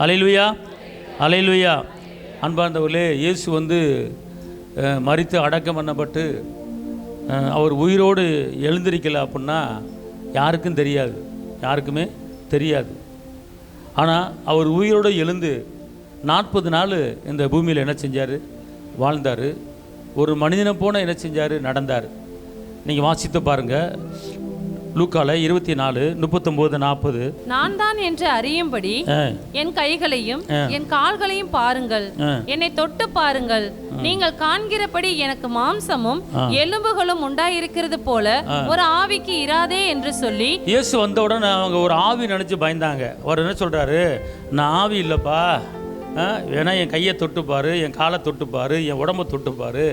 அல்லேலூயா, அல்லேலூயா. அன்பார்ந்தவர்களே, இயேசு வந்து மரித்து அடக்கம் பண்ணப்பட்டு அவர் உயிரோடு எழுந்திருக்கல அப்படின்னா யாருக்கும் தெரியாது, யாருக்குமே தெரியாது. ஆனால் அவர் உயிரோடு எழுந்து 40 நாள் இந்த பூமியில் என்ன செஞ்சார்? வாழ்ந்தார். ஒரு மனிதனை போன என்ன செஞ்சார்? நடந்தார். நீங்கள் வாசித்து பாருங்கள், லூக்கால 24, 39, 40. நான் தான் என்று அறியும்படி என் கைகளையும் என் கால்களையும் பாருங்கள், என்னை தொட்டு பாருங்கள். நீங்கள் காண்கிறபடி எனக்கு மாம்சமும் எலும்புகளும் உண்டாயிருக்கிறது போல ஒரு ஆவிக்கு இராதே என்று சொல்லி. இயேசு வந்த உடனே அவங்க ஒரு ஆவி நினைச்சு பயந்தாங்க. அவர் என்ன சொல்றாரு? நான் ஆவி இல்லைப்பா, வேணா என் கையை தொட்டுப்பாரு, என் காலை தொட்டுப்பாரு, என் உடம்பை தொட்டுப்பாரு,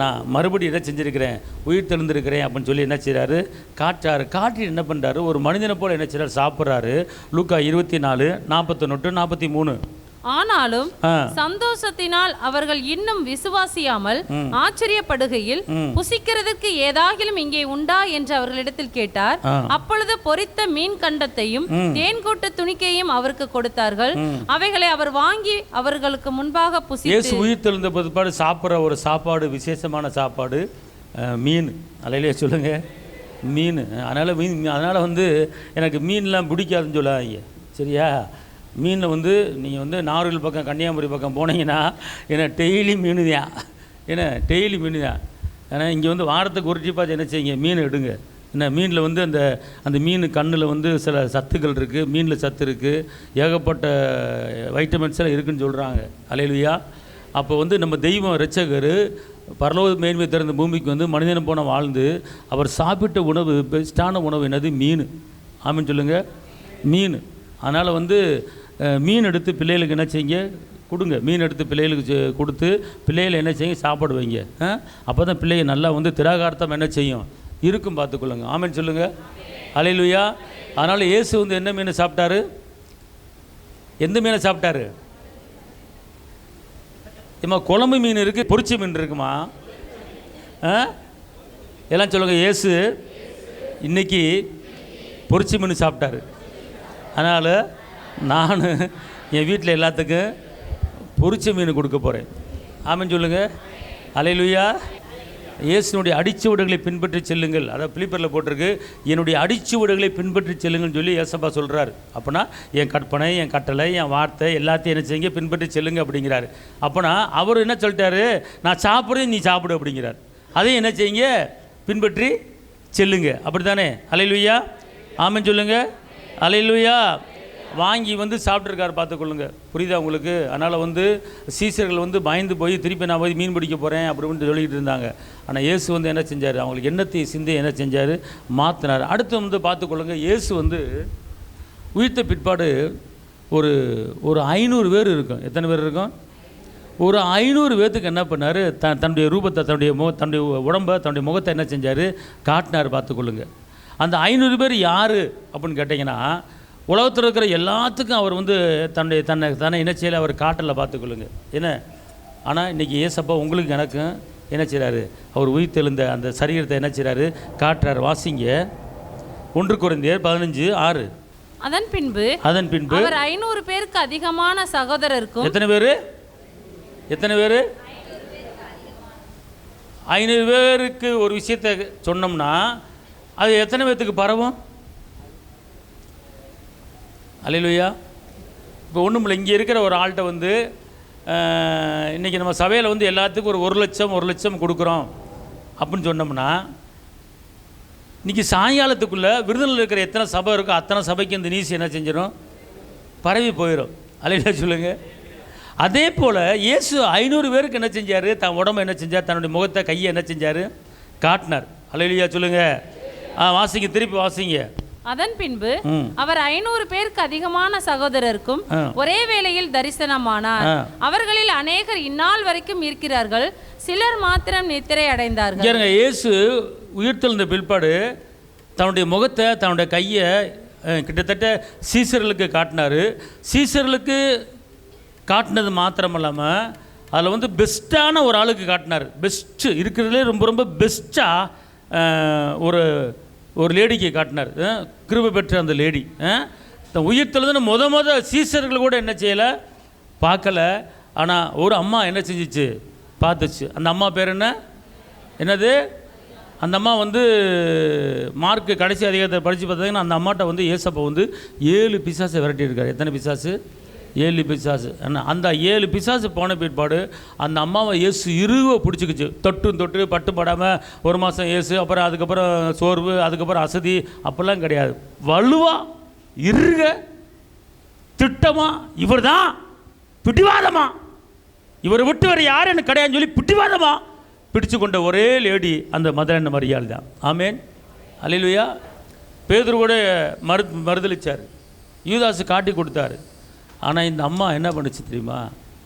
நான் மறுபடியும் என்ன செஞ்சுருக்கிறேன்? உயிர் தெழுந்திருக்கிறேன் அப்படின்னு சொல்லி என்ன செய்கிறாரு? காட்டுறாரு. காட்டி என்ன பண்ணுறாரு? ஒரு மனிதனை போல் என்ன செய்கிறார்? சாப்பிட்றாரு. லூக்கா 24, 41, 43. ஆனாலும் சந்தோஷத்தினால் அவர்கள் இன்னும் விசுவாசியாமல் ஆச்சரியப்படுகையில், புசிக்கிறதுக்கு ஏதாகிலும் இங்கே உண்டா என்று அவர்களிடத்தில் கேட்டார். அப்பொழுது பொரித்த மீன் கண்டத்தையும் தேன்கூட்டு துணிக்கையும் அவருக்கு கொடுத்தார்கள். அவைகளை அவர் வாங்கி அவர்களுக்கு முன்பாக புசித்து. இயேசு உயிர் தெழுந்த பிற்பாடு சாப்பிட்ற ஒரு சாப்பாடு, விசேஷமான சாப்பாடு மீன். அல்லேலூயா சொல்லுங்க, மீன். அதனால் வந்து எனக்கு மீன்லாம் பிடிக்காதுன்னு சொல்லாதீங்க, சரியா? மீனில் வந்து நீங்கள் வந்து நாகர்கோவில் பக்கம், கன்னியாகுமரி பக்கம் போனீங்கன்னா ஏன்னா டெய்லி மீன் தான், ஏன்னா டெய்லி மீன் தான். ஏன்னா இங்கே வந்து வாரத்துக்கு ஒரு டிப்பாச்சு என்ன செய்யுங்க? மீன் எடுங்க. ஏன்னா மீனில் வந்து அந்த மீன் கண்ணில் வந்து சில சத்துக்கள் இருக்குது, மீனில் சத்து இருக்குது, ஏகப்பட்ட வைட்டமின்ஸ் எல்லாம் இருக்குதுன்னு சொல்கிறாங்க. அல்லேலூயா. அப்போ வந்து நம்ம தெய்வம் இரட்சகர் பரலோக மேன்மை திறந்த பூமிக்கு வந்து மனிதனை போன வாழ்ந்து அவர் சாப்பிட்ட உணவு, பெஸ்ட்டான உணவு என்னது? மீன். ஆமென் சொல்லுங்கள், மீன். அதனால் வந்து மீன் எடுத்து பிள்ளைகளுக்கு என்ன செய்யுங்க? கொடுங்க. மீன் எடுத்து பிள்ளைகளுக்கு கொடுத்து பிள்ளைகளை என்ன செய்யுங்க? சாப்பாடு வைங்க. அப்போ தான் பிள்ளைங்க நல்லா வந்து திராகார்த்தம் என்ன செய்யும்? இருக்கும், பார்த்துக்கொள்ளுங்க. ஆமென் சொல்லுங்கள், அல்லேலூயா. அதனால் இயேசு வந்து என்ன மீனை சாப்பிட்டாரு? எந்த மீனை சாப்பிட்டாரு? ஏம்மா குழம்பு மீன் இருக்குது, பொரிச்ச மீன் இருக்குமா? எல்லாம் சொல்லுங்கள். இயேசு இன்னைக்கு பொரிச்ச மீன் சாப்பிட்டாரு. அதனால் நான் என் வீட்டில் எல்லாத்துக்கும் பொரிச்ச மீன் கொடுக்க போகிறேன். ஆமென் சொல்லுங்கள், அல்லேலூயா. இயேசுனுடைய அடிச்சுவடுகளை பின்பற்றி செல்லுங்கள். அதாவது பிலிப்பரில் போட்டிருக்கு, என்னுடைய அடிச்சுவடுகளை பின்பற்றி செல்லுங்கள்னு சொல்லி ஏசப்பா சொல்கிறார். அப்போனா என் கற்பனை, என் கட்டளை, என் வார்த்தை எல்லாத்தையும் என்ன செய்யுங்க? பின்பற்றி செல்லுங்க அப்படிங்கிறாரு. அப்போனா அவர் என்ன சொல்லிட்டாரு? நான் சாப்பிட்றது நீ சாப்பிடு அப்படிங்கிறார். அதையும் என்ன செய்யுங்க? பின்பற்றி செல்லுங்க. அப்படி தானே? அல்லேலூயா, ஆமென் சொல்லுங்கள், அல்லேலூயா. வாங்கி வந்து சாப்பிட்ருக்காரு, பார்த்துக்கொள்ளுங்க. புரியுதா உங்களுக்கு? அதனால் வந்து சீசர்கள் வந்து பயந்து போய் திருப்பி நான் போய் மீன் பிடிக்க போகிறேன் அப்படின்னு சொல்லிக்கிட்டு இருந்தாங்க. ஆனால் இயேசு வந்து என்ன செஞ்சார்? அவங்களுக்கு எண்ணத்தை சிந்தை என்ன செஞ்சார்? மாற்றினார். அடுத்து வந்து பார்த்துக்கொள்ளுங்க, இயேசு வந்து உயிர்த்த பிற்பாடு ஒரு 500 பேர் இருக்கும். எத்தனை பேர் இருக்கும்? ஒரு 500 பேர்த்துக்கு என்ன பண்ணார்? தன்னுடைய ரூபத்தை, தன்னுடைய உடம்பை, தன்னுடைய முகத்தை என்ன செஞ்சார்? காட்டினார். பார்த்துக்கொள்ளுங்க. அந்த 500 பேர் யார் அப்படின்னு கேட்டிங்கன்னா, உலகத்தில் இருக்கிற எல்லாத்துக்கும் அவர் வந்து தன்னை என்ன செய்யலை? அவர் காட்டலை. பார்த்துக்கொள்ளுங்க. என்ன ஆனால் இன்றைக்கி ஏசப்பா உங்களுக்கு எனக்கும் என்ன செய்கிறாரு? அவர் உயிர்த்தெழுந்த அந்த சரீரத்தை என்ன செய்கிறாரு? காட்டுறாரு. வாசிங்க, 1 கொரிந்தியர் 15:6. அதன் பின்பு அவர் 500 பேருக்கு அதிகமான சகோதரருக்கும். எத்தனை பேர்? 500 பேருக்கு ஒரு விஷயத்தை சொன்னோம்னா அது எத்தனை பேர்த்துக்கு பரவும்? அல்லேலூயா. இப்போ ஒன்றும் இல்லை, இங்கே இருக்கிற ஒரு ஆள்கிட்ட வந்து இன்றைக்கி நம்ம சபையில் வந்து எல்லாத்துக்கும் ஒரு 1 லட்சம் கொடுக்குறோம் அப்படின்னு சொன்னோம்னா, இன்றைக்கி சாயங்காலத்துக்குள்ளே விருதுல இருக்கிற எத்தனை சபை இருக்கோ அத்தனை சபைக்கு இந்த நியூஸ் என்ன செஞ்சிடும்? பரவி போயிடும். அல்லேலூயா சொல்லுங்கள். அதே போல் இயேசு 500 பேருக்கு என்ன செஞ்சார்? தன் உடம்பை என்ன செஞ்சார்? தன்னுடைய முகத்தை, கையை என்ன செஞ்சார்? காட்டினார். அல்லேலூயா சொல்லுங்கள். வாசிங்க, திருப்பி வாசிங்க. அதன் பின்பு அவர் 500 பேருக்கு அதிகமான சகோதரருக்கும் ஒரே வேளையில் தரிசனமானார். அவர்களில் அநேகர் இந்நாள் வரைக்கும் இருக்கிறார்கள், சிலர் மாத்திரம் நித்திரை அடைந்தார்கள். இயேசு உயிர்த்தெழுந்த பிற்பாடு தன்னுடைய முகத்தை, தன்னுடைய கையை கிட்டத்தட்ட சீசர்களுக்கு காட்டினார். சீசர்களுக்கு காட்டினது மாத்திரம் இல்லாமல் அதில் வந்து பெஸ்ட்டான ஒரு ஆளுக்கு காட்டினார். பெஸ்ட்டு இருக்கிறதுலே ரொம்ப பெஸ்ட்டாக ஒரு லேடிக்கு காட்டினார். கிருபை பெற்ற அந்த லேடி தன் உயிர்த்தெழுதுன்னு முத சீசர்கள் கூட என்ன செய்யலை, பார்க்கல. ஆனால் ஒரு அம்மா என்ன செஞ்சிச்சு, பார்த்துச்சு. அந்த அம்மா பேர் என்னது? அந்த அம்மா வந்து மார்க்கு கடைசி அதிகாரத்தை படித்து பார்த்தீங்கன்னா அந்த அம்மாட்ட ஏசப்பா 7 பிசாசை விரட்டியிருக்காரு. எத்தனை பிசாசு? 7 பிசாசு. அந்த 7 பிசாசு போன பிற்பாடு அந்த அம்மாவை இயேசு இருக பிடிச்சிக்கிச்சு. தொட்டு பட்டுப்படாமல் 1 மாதம் இயேசு, அப்புறம் அதுக்கப்புறம் சோர்வு, அதுக்கப்புறம் அசதி, அப்போல்லாம் கிடையாது. வலுவா இருக திட்டமா, இவர் தான் பிடிவாதமா, இவரை விட்டு வேறு யாரும் எனக்கு கிடையாதுன்னு சொல்லி பிடிவாதமா பிடிச்சு கொண்ட ஒரே லேடி அந்த மதரன்ன மரியாள் தான். ஆமேன், அல்லேலூயா. பேதுரு கூட மறுதளிச்சார், யூதாசு காட்டி கொடுத்தாரு. ஆனால் இந்த அம்மா என்ன பண்ணுச்சு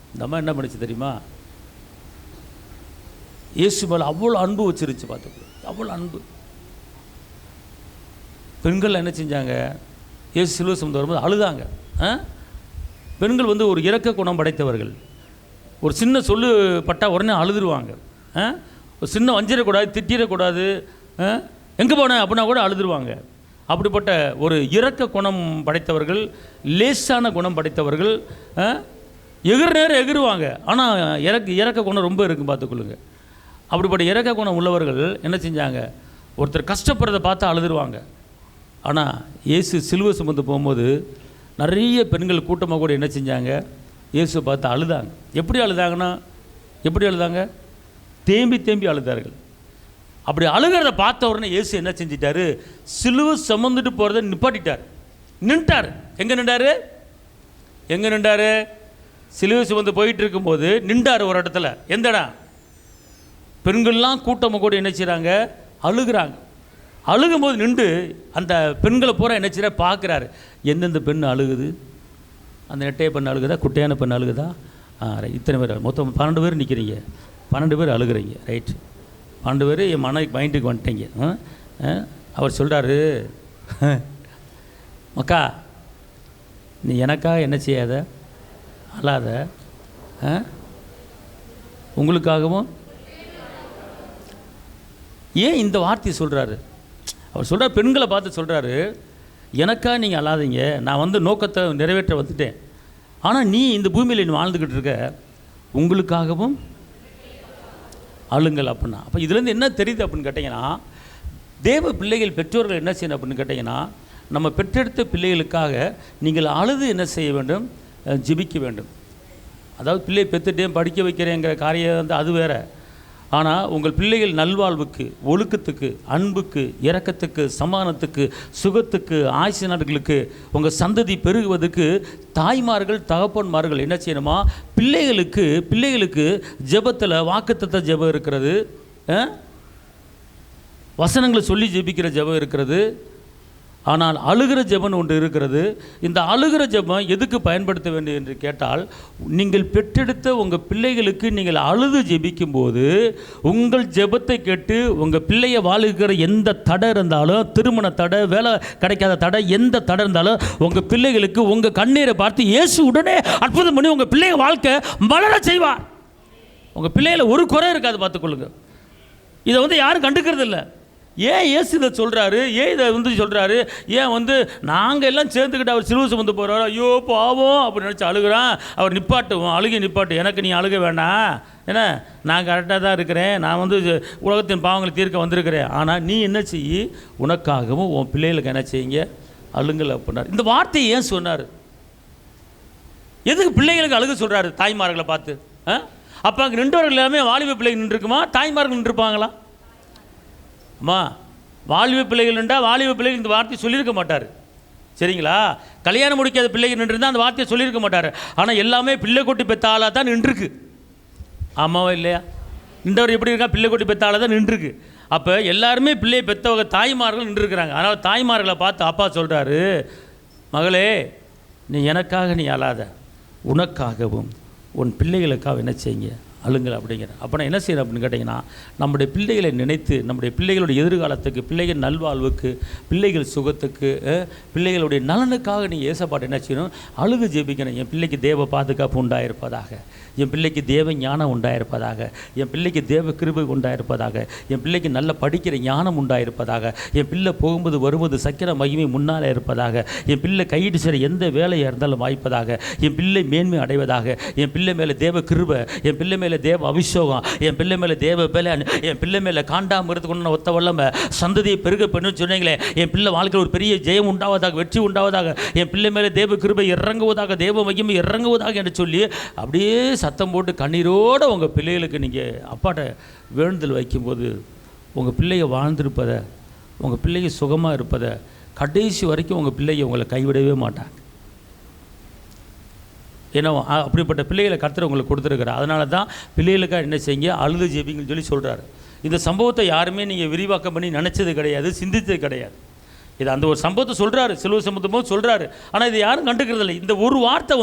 தெரியுமா? இயேசு மேலே அவ்வளோ அன்பு வச்சிருச்சு. பார்த்துக்கோ, அவ்வளோ அன்பு. பெண்கள் என்ன செஞ்சாங்க, இயேசு சிலுவை சுமந்து வரும்போது அழுதாங்க. பெண்கள் ஒரு இரக்க குணம் படைத்தவர்கள். ஒரு சின்ன சொல்லு பட்டா உடனே அழுதுருவாங்க. ஒரு சின்ன வஞ்சிடக்கூடாது, திட்டிடக்கூடாது, எங்கே போனேன் அப்படின்னா கூட அழுதுருவாங்க. அப்படிப்பட்ட ஒரு இரக்க குணம் படைத்தவர்கள், லேசான குணம் படைத்தவர்கள். நேரம் எகிருவாங்க, ஆனால் இறக்க குணம் ரொம்ப இருக்குது, பார்த்துக்கொள்ளுங்க. அப்படிப்பட்ட இறக்க குணம் உள்ளவர்கள் என்ன செஞ்சாங்க, ஒருத்தர் கஷ்டப்படுறதை பார்த்து அழுதுருவாங்க. ஆனால் இயேசு சிலுவை சுமந்து போகும்போது நிறைய பெண்கள் கூட்டமாக கூட என்ன செஞ்சாங்க, இயேசுவை பார்த்து அழுதாங்க. எப்படி அழுதாங்க? தேம்பி அழுதார்கள். அப்படி அழுகிறத பார்த்த உடனே இயேசு என்ன செஞ்சிட்டாரு, சிலுவை சுமந்துட்டு போகிறத நிப்பாட்டிட்டார். நின்ட்டார். எங்கே நின்றாரு? சிலுவை சுமந்து போயிட்டு இருக்கும்போது நின்றார் ஒரு இடத்துல. எந்த இடம்? பெண்கள்லாம் கூட்டமாக கூட என்ன செய்கிறாங்க, அழுகிறாங்க. அழுகும்போது நின்று அந்த பெண்களை பூரா என்ன செய்கிற பார்க்குறாரு. எந்தெந்த பெண் அழுகுது, அந்த நெட்டைய பெண் அழுகுதா, குட்டையான பெண் அழுகுதா, இத்தனை பேர், மொத்தம் 12 பேர் நிற்கிறீங்க, 12 பேர் அழுகிறீங்க, ரைட்டு. 12 பேர் என் மைண்டுக்கு வந்துட்டீங்க. அவர் சொல்கிறாரு, மக்கா நீ எனக்காக என்ன செய்யாத, அழாத, உங்களுக்காகவும். ஏன் இந்த வார்த்தையை சொல்கிறாரு? அவர் சொல்கிறார், பெண்களை பார்த்து சொல்கிறாரு, எனக்காக நீங்கள் அழாதீங்க, நான் நோக்கத்தை நிறைவேற்ற வந்துட்டேன். ஆனால் நீ இந்த பூமியில் நீ வாழ்ந்துக்கிட்டு இருக்க, உங்களுக்காகவும் அழுங்கள் அப்படின்னா. அப்போ இதுலேருந்து என்ன தெரியுது அப்படின்னு கேட்டிங்கன்னா, தேவ பிள்ளைகள் பெற்றோர்கள் என்ன செய்யணும் அப்படின்னு கேட்டிங்கன்னா, நம்ம பெற்றெடுத்த பிள்ளைகளுக்காக நீங்கள் அழுது என்ன செய்ய வேண்டும், ஜெபிக்க வேண்டும். அதாவது பிள்ளை பெற்றுட்டேன் படிக்க வைக்கிறேங்கிற காரியம் அது வேறு. ஆனால் உங்கள் பிள்ளைகள் நல்வாழ்வுக்கு, ஒழுக்கத்துக்கு, அன்புக்கு, இரக்கத்துக்கு, சமாதானத்துக்கு, சுகத்துக்கு, ஆயுசு நாட்களுக்கு, உங்கள் சந்ததி பெருகுவதற்கு தாய்மார்கள் தகப்பன்மார்கள் என்ன செய்யணுமா, பிள்ளைகளுக்கு ஜெபத்தில் வாக்குத்தத்த ஜெபம் இருக்கிறது, வசனங்களை சொல்லி ஜெபிக்கிற ஜெபம் இருக்கிறது. ஆனால் அழுகிற ஜெபம் ஒன்று இருக்கிறது. இந்த அழுகிற ஜெபம் எதுக்கு பயன்படுத்த வேண்டும் என்று கேட்டால், நீங்கள் பெற்றெடுத்த உங்கள் பிள்ளைகளுக்கு நீங்கள் அழுது ஜெபிக்கும்போது உங்கள் ஜெபத்தை கேட்டு உங்கள் பிள்ளையை வாழுகிற எந்த தடை இருந்தாலும், திருமண தடை, வேலை கிடைக்காத தடை, எந்த தடை இருந்தாலும் உங்கள் பிள்ளைகளுக்கு உங்கள் கண்ணீரை பார்த்து இயேசு உடனே அற்புதம் பண்ணி உங்கள் பிள்ளைய வாழ்க்கை வளர செய்வார். உங்கள் பிள்ளைகளை ஒரு குறை இருக்காது, பார்த்துக்கொள்ளுங்க. இதை யாரும் கண்டுக்கிறது இல்லை. ஏன் இயேசு இதை சொல்கிறாரு, ஏன் இதை சொல்கிறாரு, ஏன் நாங்கள் எல்லாம் சேர்ந்துக்கிட்டு அவர் சிலுவை சுமந்து போகிறாரு, ஐயோ பாவம் அப்படின்னு நினச்சி அழுகிறான். அவர் நிப்பாட்டுவோம், நிப்பாட்டு, எனக்கு நீ அழுக வேண்டாம், ஏன்னா நான் கரெக்டாக தான் இருக்கிறேன், நான் உலகத்தின் பாவங்களை தீர்க்க வந்திருக்கிறேன். ஆனால் நீ என்ன செய்யி, உனக்காகவும் உன் பிள்ளைகளுக்கு என்ன செய்யுங்க, அழுங்கள் அப்படின்னார். இந்த வார்த்தையை ஏன் சொன்னார்? எதுக்கு பிள்ளைகளுக்கு அழுக சொல்கிறாரு தாய்மார்களை பார்த்து? அப்போ அங்கே நின்றவர்கள் எல்லாமே வாலிப பிள்ளைகள் நின்றுருக்குமா, தாய்மார்கள் நின்றுருப்பாங்களா? அம்மா, வாலிப பிள்ளைகள் நின்றால் வாலிப பிள்ளைகள் இந்த வார்த்தையை சொல்லியிருக்க மாட்டார், சரிங்களா? கல்யாணம் முடிக்காத பிள்ளைகள் நின்றுருந்தால் அந்த வார்த்தையை சொல்லியிருக்க மாட்டார். ஆனால் எல்லாமே பிள்ளை கொட்டி பெற்ற ஆளாக தான் நின்றுருக்கு. ஆமாவா இல்லையா? நின்றவர் எப்படி இருக்கா, பிள்ளை கொட்டி பெற்ற ஆளாக தான் நின்றுருக்கு. அப்போ எல்லாருமே பிள்ளையை பெற்றவங்க தாய்மார்கள் நின்றுருக்குறாங்க. அதனால் தாய்மார்களை பார்த்து அப்பா சொல்கிறாரு, மகளே நீ எனக்காக நீ அழாத, உனக்காகவும் உன் பிள்ளைகளுக்காக என்ன செய்யுங்க, அழுங்கள் அப்படிங்கிற. அப்போ நான் என்ன செய்கிறேன் அப்படின்னு கேட்டிங்கன்னா, நம்முடைய பிள்ளைகளை நினைத்து நம்முடைய பிள்ளைகளுடைய எதிர்காலத்துக்கு, பிள்ளைகள் நல்வாழ்வுக்கு, பிள்ளைகள் சுகத்துக்கு, பிள்ளைகளுடைய நலனுக்காக நீங்கள் ஏசப்பாட்டு என்ன செய்யணும்? அழுது ஜெபிக்கணும். என் பிள்ளைக்கு தேவ பாதுகாப்பு உண்டாயிருப்பதாக, என் பிள்ளைக்கு தேவ ஞானம் உண்டாயிருப்பதாக, என் பிள்ளைக்கு தேவ கிருபை உண்டாயிருப்பதாக, என் பிள்ளைக்கு நல்ல படிக்கிற ஞானம் உண்டாயிருப்பதாக, என் பிள்ளை போகும்போது வரும்போது சக்கிர மகிமை முன்னால் இருப்பதாக, என் பிள்ளை கையிட்டு செய்கிற எந்த வேலையாக இருந்தாலும் வாய்ப்பதாக, என் பிள்ளை மேன்மை அடைவதாக, என் பிள்ளை மேலே தேவ கிருபை, என் பிள்ளை மேலே தேவ அபிஷேகம், என் பிள்ளை மேலே தேவ பலன், என் பிள்ளை மேலே காண்டாமிருத்து கொண்டு ஒத்த வல்லமை, சந்ததியை பெருக பெண்ணுன்னு சொன்னீங்களே, என் பிள்ளை வாழ்க்கையில் ஒரு பெரிய ஜெயம் உண்டாவதாக, வெற்றி உண்டாவதாக, என் பிள்ளை மேலே தேவ கிருபை இறங்குவதாக, தேவ மகிமை இறங்குவதாக என்று சொல்லி அப்படியே சத்தம் போட்டு கண்ணீரோடு உங்கள் பிள்ளைகளுக்கு நீங்கள் அப்பாட்ட வேண்டுதல் வைக்கும்போது உங்கள் பிள்ளையை வாழ்ந்திருப்பதை, உங்கள் பிள்ளைங்க சுகமாக இருப்பதை, கடைசி வரைக்கும் உங்கள் பிள்ளைங்க உங்களை கைவிடவே மாட்டாங்க. ஏன்னா அப்படிப்பட்ட பிள்ளைகளை கர்த்தர் உங்களுக்கு கொடுத்துருக்குறார். அதனால தான் பிள்ளைகளுக்காக என்ன செய்யுங்க? அழுது ஜெபிங்கன்னு சொல்லி சொல்கிறாரு. இந்த சம்பவத்தை யாருமே நீங்கள் விரிவாக்கம் பண்ணி நினச்சது கிடையாது, சிந்தித்தது கிடையாது. இது அந்த ஒரு சம்பவத்தை சொல்கிறாரு, சிலுவை சம்பவமும் சொல்கிறாரு. ஆனால் இது யாரும் கண்டுக்கிறது இல்லை. இந்த ஒரு வார்த்தை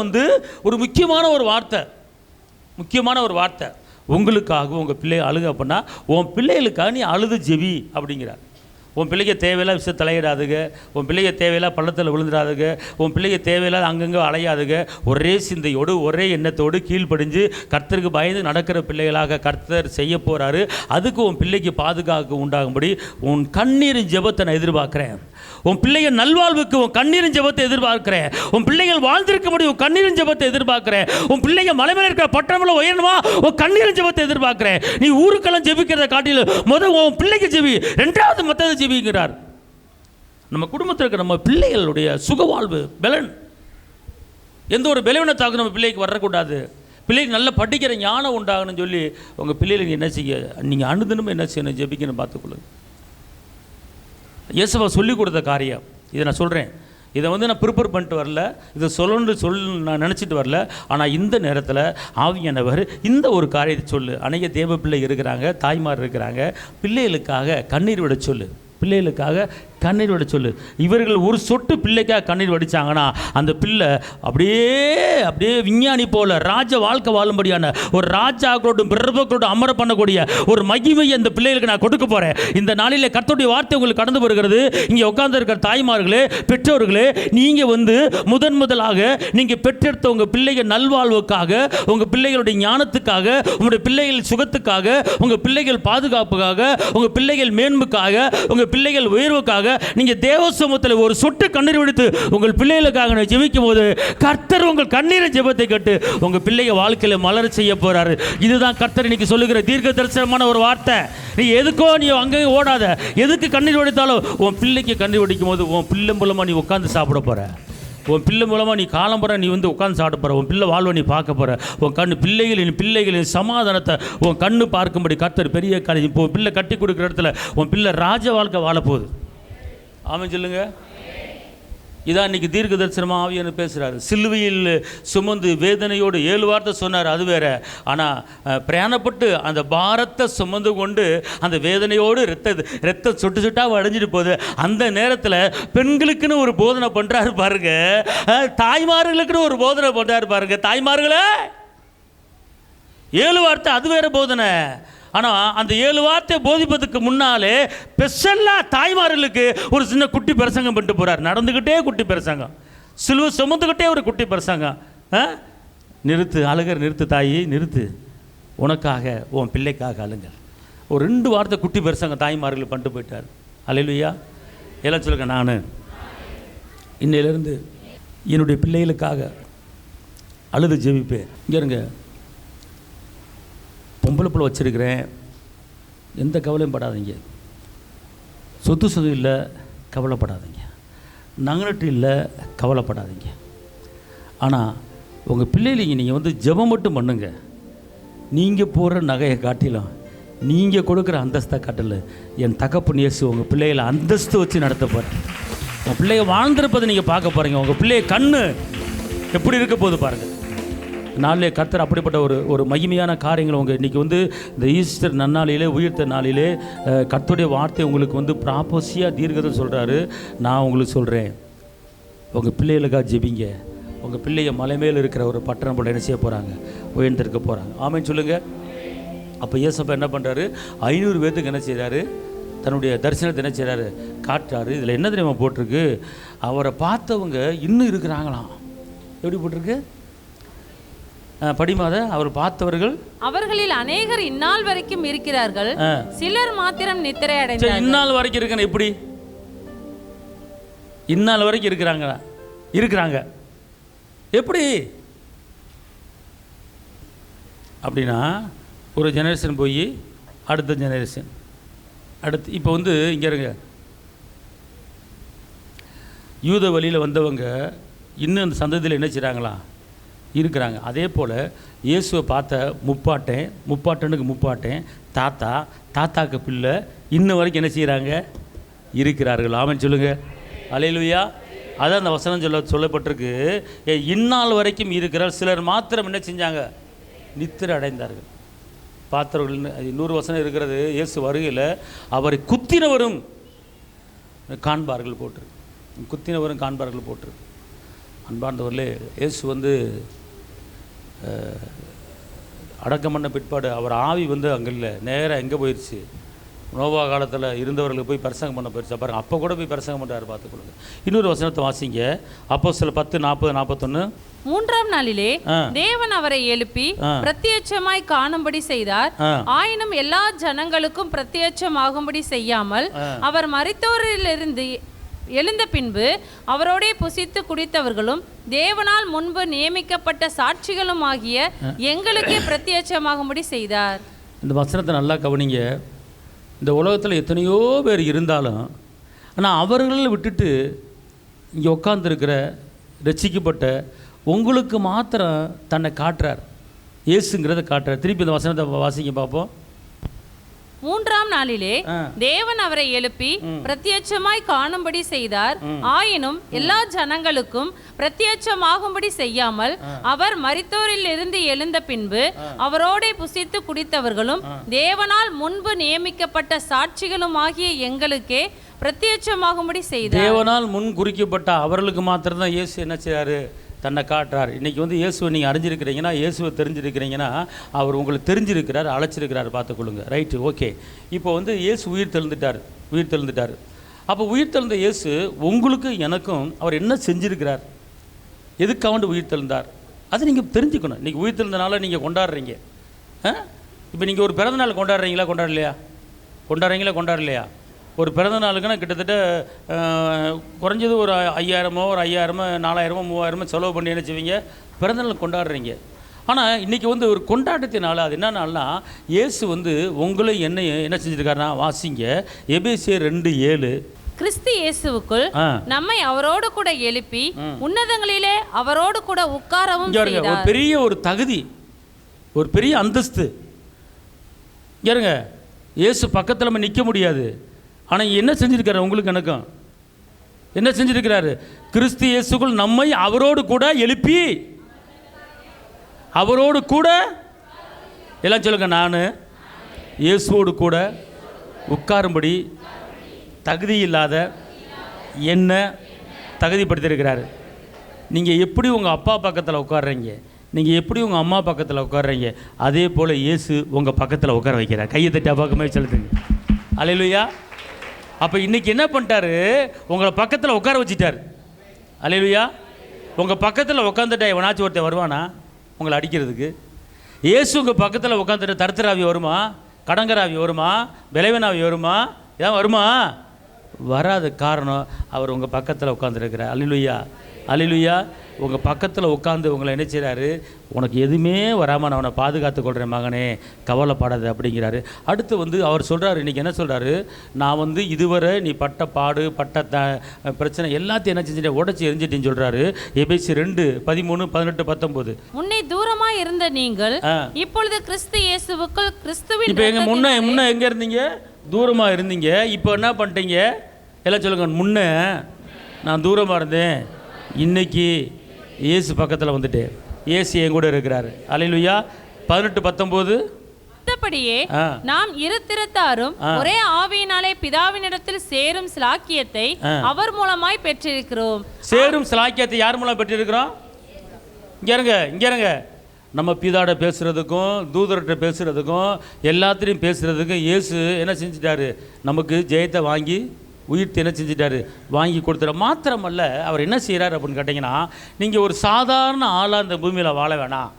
ஒரு முக்கியமான ஒரு வார்த்தை, உங்களுக்காக உங்கள் பிள்ளையை அழுக அப்படின்னா உன் பிள்ளைகளுக்காக நீ அழுது ஜெபி அப்படிங்கிறார். உன் பிள்ளைக்கு தேவையில்லாத விஷயம் தலையிடாதுங்க, உன் பிள்ளைக்கு தேவையில்லாத பள்ளத்தில் விழுந்துடாதுங்க, உன் பிள்ளைக்கு தேவையில்லாத அங்கங்கே அலையாதுங்க. ஒரே சிந்தையோடு ஒரே எண்ணத்தோடு கீழ்ப்படிஞ்சு கர்த்தருக்கு பயந்து நடக்கிற பிள்ளைகளாக கர்த்தர் செய்ய போகிறாரு. அதுக்கு உன் பிள்ளைக்கு பாதுகாப்பு உண்டாகும்படி உன் கண்ணீரின் ஜெபத்தை நான் எதிர்பார்க்குறேன். உன் பிள்ளைகள் நல்வாழ்வுக்கு உன் கண்ணீரின் ஜெபத்தை எதிர்பார்க்கிறேன். உன் பிள்ளைகள் வாழ்ந்திருக்க முடியும் உன் கண்ணீரின் ஜெபத்தை எதிர்பார்க்கிறேன். உன் பிள்ளைங்க மலை மேலே இருக்கிற பட்டணம்ல உயரணுமா உன் கண்ணீரின் ஜெபத்தை எதிர்பார்க்கிறேன். நீ ஊருக்கெல்லாம் ஜெபிக்கிறத காட்டிலும் முதல் உன் பிள்ளைக்கு ஜெபி, ரெண்டாவது மற்றதை ஜெபிக்கிறார். நம்ம குடும்பத்தில் இருக்கிற நம்ம பிள்ளைகளுடைய சுகவாழ்வு, பலன், எந்த ஒரு பலவீனத்தாக்கும் நம்ம பிள்ளைக்கு வரக்கூடாது. பிள்ளைக்கு நல்லா படிக்கிற ஞானம் உண்டாகணும்னு சொல்லி உங்கள் பிள்ளைகளுக்கு என்ன செய்ய நீங்கள் அனுதினமும் என்ன செய்யணும்? ஜெபிக்கணும். பார்த்துக்கொள்ளுங்க. இயேசுவா சொல்லிக் கொடுத்த காரியம் இதை நான் சொல்கிறேன். இதை நான் ப்ரிப்பேர் பண்ணிட்டு வரல, இதை நான் நினச்சிட்டு வரல. ஆனால் இந்த நேரத்தில் ஆவியானவர் இந்த ஒரு காரியத்தை சொல்லு. அநேக தேவ பிள்ளை இருக்கிறாங்க, தாய்மார் இருக்கிறாங்க, பிள்ளைகளுக்காக கண்ணீர் விட சொல்லு, பிள்ளைகளுக்காக கண்ணீர் வடி சொல்லு. இவர்கள் ஒரு சொட்டு பிள்ளைக்காக கண்ணீர் வடித்தாங்கன்னா அந்த பிள்ளை அப்படியே விஞ்ஞானி போல ராஜ வாழ்க்கை வாழும்படியான ஒரு ராஜாக்களோடும் பிரபுக்களோடும் அமர பண்ணக்கூடிய ஒரு மகிமையை அந்த பிள்ளைகளுக்கு நான் கொடுக்க போகிறேன். இந்த நாளில் கர்த்தருடைய வார்த்தை உங்களுக்கு கடந்து வருகிறது. இங்கே உட்கார்ந்து இருக்கிற தாய்மார்களே, பெற்றோர்களே, நீங்கள் முதலாக நீங்கள் பெற்றெடுத்த உங்கள் பிள்ளைகள் நல்வாழ்வுக்காக, உங்கள் பிள்ளைகளுடைய ஞானத்துக்காக, உங்களுடைய பிள்ளைகள் சுகத்துக்காக, உங்கள் பிள்ளைகள் பாதுகாப்புக்காக, உங்கள் பிள்ளைகள் மேன்மைக்காக, உங்கள் பிள்ளைகள் உயர்வுக்காக நீங்க தேவ சமூகத்தில் ஒரு சொட்டு கண்ணீர் விடுத்து உங்கள் பிள்ளைகளுக்காக ஜெபிக்கும் போது கர்த்தர் உங்கள் கண்ணீரின் ஜெபத்தை கேட்டு உங்க பிள்ளைங்க வாழ்க்கையில மலர செய்ய போறாரு. இதுதான் கர்த்தர் இன்னைக்கு சொல்லுகிற தீர்க்க தரிசனமான ஒரு வார்த்தை. நீ எதுக்கோ நீ அங்கே ஓடாத, எதுக்கு கண்ணீர் வடித்தாலும் உன் பிள்ளைக்கு கண்ணீர் வடிக்கும் போது உன் பிள்ளை மூலமா நீ உட்கார்ந்து சாப்பிட போற. உன் பிள்ளை மூலமாக நீ காலம்புற நீ உட்காந்து சாப்பிட போகிற. உன் பிள்ளை வாழ்வை நீ பார்க்க போகிற. உன் கண்ணு பிள்ளைகளின் சமாதானத்தை உன் கண்ணு பார்க்கும்படி கர்த்தர் பெரிய காரியம். இப்போ பிள்ளை கட்டி கொடுக்குற இடத்துல உன் பிள்ளை ராஜ வாழ்க்கை வாழப்போகுது. ஆமென் சொல்லுங்க. இதான் இன்னைக்கு தீர்க்க தரிசனமாக ஆவியானவர் பேசுகிறாரு. சிலுவையில் சுமந்து வேதனையோடு 7 வார்த்தை சொன்னார், அது வேற. ஆனால் பிரயாணப்பட்டு அந்த பாரத்தை சுமந்து கொண்டு அந்த வேதனையோடு ரத்த சொட்டு சொட்டாக அடைஞ்சிட்டு போகுது. அந்த நேரத்தில் பெண்களுக்குன்னு ஒரு போதனை பண்ணுறாரு பாருங்க, தாய்மார்களுக்குன்னு ஒரு போதனை பண்ணுறாரு பாருங்க. தாய்மார்களே 7 வார்த்தை அது வேற போதனை. ஆனால் அந்த 7 வார்த்தை போதிப்பதுக்கு முன்னாலே ஸ்பெஷலாக தாய்மார்களுக்கு ஒரு சின்ன குட்டி பிரசங்கம் பண்ணிட்டு போகிறார். நடந்துக்கிட்டே குட்டி பிரசங்கம், சிலுவை சுமந்துக்கிட்டே ஒரு குட்டி பிரசங்கம். நிறுத்து அழுகர், நிறுத்து தாயி, நிறுத்து, உனக்காக உன் பிள்ளைக்காக அழுங்கள். ஒரு 2 வார்த்தை குட்டி பிரசங்கம் தாய்மார்கள் பண்ணிட்டு போயிட்டார். அல்லேலூயா. எல்லாம் சொல்லுங்க, நான் இன்னையிலேருந்து என்னுடைய பிள்ளைகளுக்காக அழுது ஜெபிப்பேன். இங்கே இருங்க, பொம்பளை பிள்ளை வச்சுருக்கிறேன், எந்த கவலையும் படாதீங்க. சொத்து சொத்து இல்லை, கவலைப்படாதீங்க. நகனட்டு இல்லை, கவலைப்படாதீங்க. ஆனால் உங்கள் பிள்ளைங்க நீங்கள் ஜெபம் மட்டும் பண்ணுங்க. நீங்கள் போகிற நகையை காட்டிலும், நீங்கள் கொடுக்குற அந்தஸ்தை காட்டல, என் தகப்பன் இயேசு உங்கள் பிள்ளைகளை அந்தஸ்து வச்சு நடத்த போகிறேன். உங்கள் பிள்ளைய வாழ்ந்திருப்பதை நீங்கள் பார்க்க போகிறீங்க. உங்கள் பிள்ளைய கண்ணு எப்படி இருக்க போகுது பாருங்கள். நாளிலே கர்த்தர் அப்படிப்பட்ட ஒரு மகிமையான காரியங்கள் உங்கள் இன்றைக்கி இந்த ஈஸ்டர் நன்னாளிலே, உயிர்த்த நாளிலே கர்த்தருடைய வார்த்தை உங்களுக்கு ப்ராப்போசியாக தீர்க்கதை சொல்கிறாரு. நான் உங்களுக்கு சொல்கிறேன், உங்கள் பிள்ளைகளுக்காக ஜெபிங்க. உங்கள் பிள்ளைங்க மலை மேல் இருக்கிற ஒரு பட்டணம் போல என்ன செய்ய போகிறாங்க? உயர்ந்திருக்க போகிறாங்க. ஆமென் சொல்லுங்கள். அப்போ இயேசப்பா என்ன பண்ணுறாரு, 500 பேர்த்துக்கு என்ன செய்கிறாரு, தன்னுடைய தரிசனத்தை என்ன செய்கிறாரு, காட்டுறாரு. இதில் என்ன தெரியுமா போட்டிருக்கு, அவரை பார்த்தவங்க இன்னும் இருக்கிறாங்களாம். எப்படி போட்டிருக்கு படிமாத, அவர் பார்த்தவர்கள் அவர்களில் அநேகர் இந்நாள் வரைக்கும் இருக்கிறார்கள், சிலர் மாத்திரம் நித்திரை அடைந்தார்கள். இந்நாள் வரைக்கும் இருக்கணும். எப்படி இந்நாள் வரைக்கும் இருக்கிறாங்க எப்படி அப்படின்னா, ஒரு ஜெனரேஷன் போய் அடுத்த ஜெனரேஷன் அடுத்து. இப்போ வந்து இங்கே இருங்க, யூத வழியில் வந்தவங்க இன்னும் அந்த சந்ததியில் என்ன செய்கிறாங்களா, இருக்கிறாங்க. அதே போல் இயேசுவை பார்த்த முப்பாட்டனுக்கு முப்பாட்டன், தாத்தாக்கு பிள்ளை இன்ன வரைக்கும் என்ன செய்கிறாங்க, இருக்கிறார்கள். ஆமென் சொல்லுங்கள். அல்லேலூயா. அதான் அந்த வசனம் சொல்லப்பட்டிருக்கு, இந்நாள் வரைக்கும் இருக்கிறார், சிலர் மாத்திரம் என்ன செஞ்சாங்க, நித்திரை அடைந்தார்கள். பார்த்தவர்கள். இன்னொரு வசனம் இருக்கிறது, இயேசு வருகையில் அவரை குத்தினவரும் காண்பார்கள் போட்டிருக்கு. குத்தினவரும் காண்பார்கள் போட்டிருக்கு. அன்பார்ந்தவர்களே, இயேசு வந்து அடக்கம் பண்ண பிற்பாடு அவர் ஆவி வந்து அங்கே இல்லை, நேராக எங்கே போயிடுச்சு, நோவா காலத்தில் இருந்தவர்களுக்கு போய் பிரசங்கம் பண்ண போயிடுச்சு. பாருங்க, அப்போ கூட போய் பிரசங்கம் பண்ணுறாரு. பார்த்துக்கொள்ளுங்க. இன்னொரு வசனத்தை வாசிங்க, அப்போஸ்தலர் 10:40-41. 3ஆம் நாளிலே தேவன் அவரை எழுப்பி பிரத்யட்சமாய் காணும்படி செய்தார். ஆயினும் எல்லா ஜனங்களுக்கும் பிரத்யட்சமாகும்படி செய்யாமல் அவர் மரித்தோரிலிருந்து எழுந்த பின்பு அவரோடே புசித்து குடித்தவர்களும் தேவனால் முன்பு நியமிக்கப்பட்ட சாட்சிகளும் ஆகிய எங்களுக்கே பிரத்யட்சமாகும்படி செய்தார். இந்த வசனத்தை நல்லா கவனிங்க. இந்த உலகத்தில் எத்தனையோ பேர் இருந்தாலும், ஆனால் அவர்களை விட்டுட்டு இங்கே உட்காந்துருக்கிற ரட்சிக்கப்பட்ட உங்களுக்கு மாத்திரம் தன்னை காட்டுறார், இயேசுங்கிறத காட்டுறார். திருப்பி இந்த வசனத்தை வாசிங்க பார்ப்போம். 3ஆம் நாளிலே தேவன் அவரை எழுப்பி பிரத்யட்சமாய் காணும்படி செய்தார். ஆயினும் எல்லா ஜனங்களுக்கும் பிரத்யட்சமாகும்படி செய்யாமல் அவர் மரித்தோரில் இருந்து எழுந்த பின்பு அவரோடே புசித்து குடித்தவர்களும் தேவனால் முன்பு நியமிக்கப்பட்ட சாட்சிகளும் ஆகிய எங்களுக்கே பிரத்யட்சமாகும்படி செய்தார். தேவனால் முன் குறிக்கப்பட்ட அவர்களுக்கு மாத்திரம் தான் இயேசு என்ன செய்றாரு, தன்னை காட்டுறார். இன்றைக்கி வந்து இயேசுவை நீங்கள் அறிஞ்சிருக்கிறீங்கன்னா, இயேசுவை தெரிஞ்சிருக்கிறீங்கன்னா, அவர் உங்களுக்கு தெரிஞ்சிருக்கிறார், அழைச்சிருக்கிறார். பார்த்துக்கொள்ளுங்க. Right, okay. இப்போ வந்து இயேசு உயிர் தெழுந்துட்டார். அப்போ உயிர் தெழுந்த இயேசு உங்களுக்கு எனக்கும் அவர் என்ன செஞ்சுருக்கிறார், எதுக்கு அவன் உயிர் தெழுந்தார், அதை நீங்கள் தெரிஞ்சுக்கணும். இன்றைக்கி உயிர் தெழுந்தனால நீங்கள் கொண்டாடுறீங்க. இப்போ நீங்கள் ஒரு பிறந்த நாள் கொண்டாடலையா? ஒரு பிறந்த நாளுக்குன்னா கிட்டத்தட்ட குறைஞ்சது ஒரு 5000 ஒரு 5000 4000 3000 செலவு பண்ணி என்ன செய்வீங்க, பிறந்த நாள் கொண்டாடுறீங்க. ஆனால் இன்றைக்கி வந்து ஒரு கொண்டாட்டத்தினால அது என்ன நாள்னா, இயேசு வந்து உங்களை என்ன செஞ்சுருக்காருன்னா, வாசிங்க எபேசியர் 2:7. கிறிஸ்து இயேசுவுக்குள் நம்மை அவரோடு கூட எழுப்பி உன்னதங்களிலே அவரோடு கூட உட்காரவும் செய்தார். ஒரு பெரிய ஒரு தகுதி, ஒரு பெரிய அந்தஸ்து. இங்க இயேசு பக்கத்தில் நம்ம நிற்க முடியாது. ஆனால் என்ன செஞ்சுருக்காரு, உங்களுக்கு எனக்கும் என்ன செஞ்சுருக்கிறாரு, கிறிஸ்து இயேசுக்குள் நம்மை அவரோடு கூட எழுப்பி அவரோடு கூட, எல்லாம் சொல்லுங்க, நான் இயேசுவோடு கூட உட்காரும்படி தகுதி இல்லாத என்ன தகுதிப்படுத்தியிருக்கிறாரு. நீங்கள் எப்படி உங்கள் அப்பா பக்கத்தில் உட்காடுறீங்க, நீங்கள் எப்படி உங்கள் அம்மா பக்கத்தில் உட்காடுறீங்க, அதே போல் இயேசு உங்கள் பக்கத்தில் உட்கார வைக்கிறார். கையை தட்டி பக்கமே சொல்லுங்க. அல்லேலூயா. அப்போ இன்றைக்கி என்ன பண்ணிட்டாரு, உங்களை பக்கத்தில் உட்கார வச்சிட்டார். அல்லேலூயா. உங்கள் பக்கத்தில் உட்காந்துட்டா எவனாச்சும் ஒருத்தர் வருவானா உங்களை அடிக்கிறதுக்கு? இயேசு உங்கள் பக்கத்தில் உட்காந்துட்டு தருத்தராவி வருமா, கடங்கராவி வருமா, விளைவனாவி வருமா, ஏன் வருமா? வராது. காரணம், அவர் உங்கள் பக்கத்தில் உட்காந்துருக்கிறார். அல்லேலூயா. அல்லேலூயா. உங்கள் பக்கத்தில் உட்காந்து உங்களை என்ன செய்கிறாரு, உனக்கு எதுவுமே வராமல் நான் அவனை பாதுகாத்து கொள்கிறேன் மகனே, கவலைப்படாது அப்படிங்கிறாரு. அடுத்து வந்து அவர் சொல்கிறாரு, இன்றைக்கி என்ன சொல்கிறாரு, நான் வந்து இதுவரை நீ பட்ட பாடு பட்ட பிரச்சனை எல்லாத்தையும் என்ன செஞ்சுட்டேன், உடச்சி எரிஞ்சிட்டேன்னு சொல்கிறாரு. எபேசியர் 2:13-18-19. முன்னே தூரமாக இருந்த நீங்கள் இப்பொழுது கிறிஸ்து இயேசுவுக்குள் கிறிஸ்துவின். இப்போ எங்கள் முன்ன எங்கே இருந்தீங்க, தூரமாக இருந்தீங்க. இப்போ என்ன பண்ணிட்டீங்க, எல்லாம் சொல்லுங்க. முன்னே நான் தூரமாக இருந்தேன், இன்னைக்கு இயேசு பக்கத்தில் வந்துட்டு இயேசு என் கூட இருக்கிறாரு. அல்லேலூயா. 18-19. மற்றபடியே நாம் இருதிறத்தாரும் ஒரே ஆவியினாலே பிதாவினிடத்தில் சேரும் ஸ்லாக்கியத்தை அவர் மூலமாய் பெற்றிருக்கிறோம். சேரும் ஸ்லாக்கியத்தை யார் மூலம் பெற்றிருக்கிறோம்? இங்க இருங்க. நம்ம பிதாட பேசுகிறதுக்கும் தூதர்கிட்ட பேசுகிறதுக்கும் எல்லாத்துலேயும் பேசுகிறதுக்கும் இயேசு என்ன செஞ்சிட்டாரு? நமக்கு ஜெயத்தை வாங்கி உயிர்த்து என்ன செஞ்சிட்டாரு? வாங்கி கொடுத்துற மாத்திரமல்ல, அவர் என்ன செய்கிறார் அப்படின்னு கேட்டிங்கன்னா, நீங்கள் ஒரு சாதாரண ஆளாக இந்த பூமியில் வாழ வேணாம்,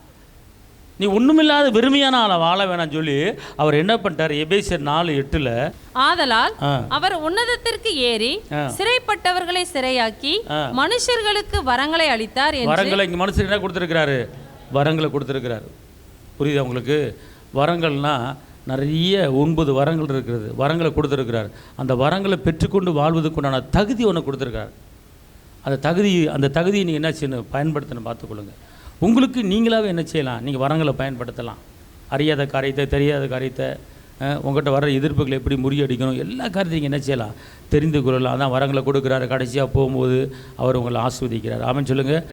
நீ ஒண்ணுமில்லாத வெறுமையான ஆளை வாழ வேணாம்னு சொல்லி அவர் என்ன பண்ணிட்டார்? எபேசியர் 4:8 ஆதலால் அவர் உன்னதத்திற்கு ஏறி சிறைப்பட்டவர்களை சிறையாக்கி மனுஷர்களுக்கு வரங்களை அளித்தார். வரங்களை இங்க மனுஷர் என்ன கொடுத்திருக்கிறாரு? வரங்களை கொடுத்திருக்கிறாரு. புரியுதா உங்களுக்கு? வரங்கள்னா நிறைய 9 வரங்கள் இருக்கிறது. வரங்களை கொடுத்திருக்கிறார். அந்த வரங்களை பெற்றுக்கொண்டு வாழ்வதற்குண்டான தகுதி ஒன்று கொடுத்திருக்காரு. அந்த தகுதியை நீங்கள் என்ன செய்யணும்? பயன்படுத்தணும். பார்த்துக்கொள்ளுங்க. உங்களுக்கு நீங்களாகவே என்ன செய்யலாம்? நீங்கள் வரங்களை பயன்படுத்தலாம். அறியாத காரியத்தை, தெரியாத காரியத்தை, உங்கள்கிட்ட வர எதிர்ப்புகளை எப்படி முறியடிக்கணும், எல்லா காரியத்தையும் நீங்கள் என்ன செய்யலாம்? தெரிந்து கொள்ளலாம். அதான் வரங்களை கொடுக்குறாரு. கடைசியாக போகும்போது அவர் உங்களை ஆஸ்வதிக்கிறார். ஆமென் சொல்லுங்கள்.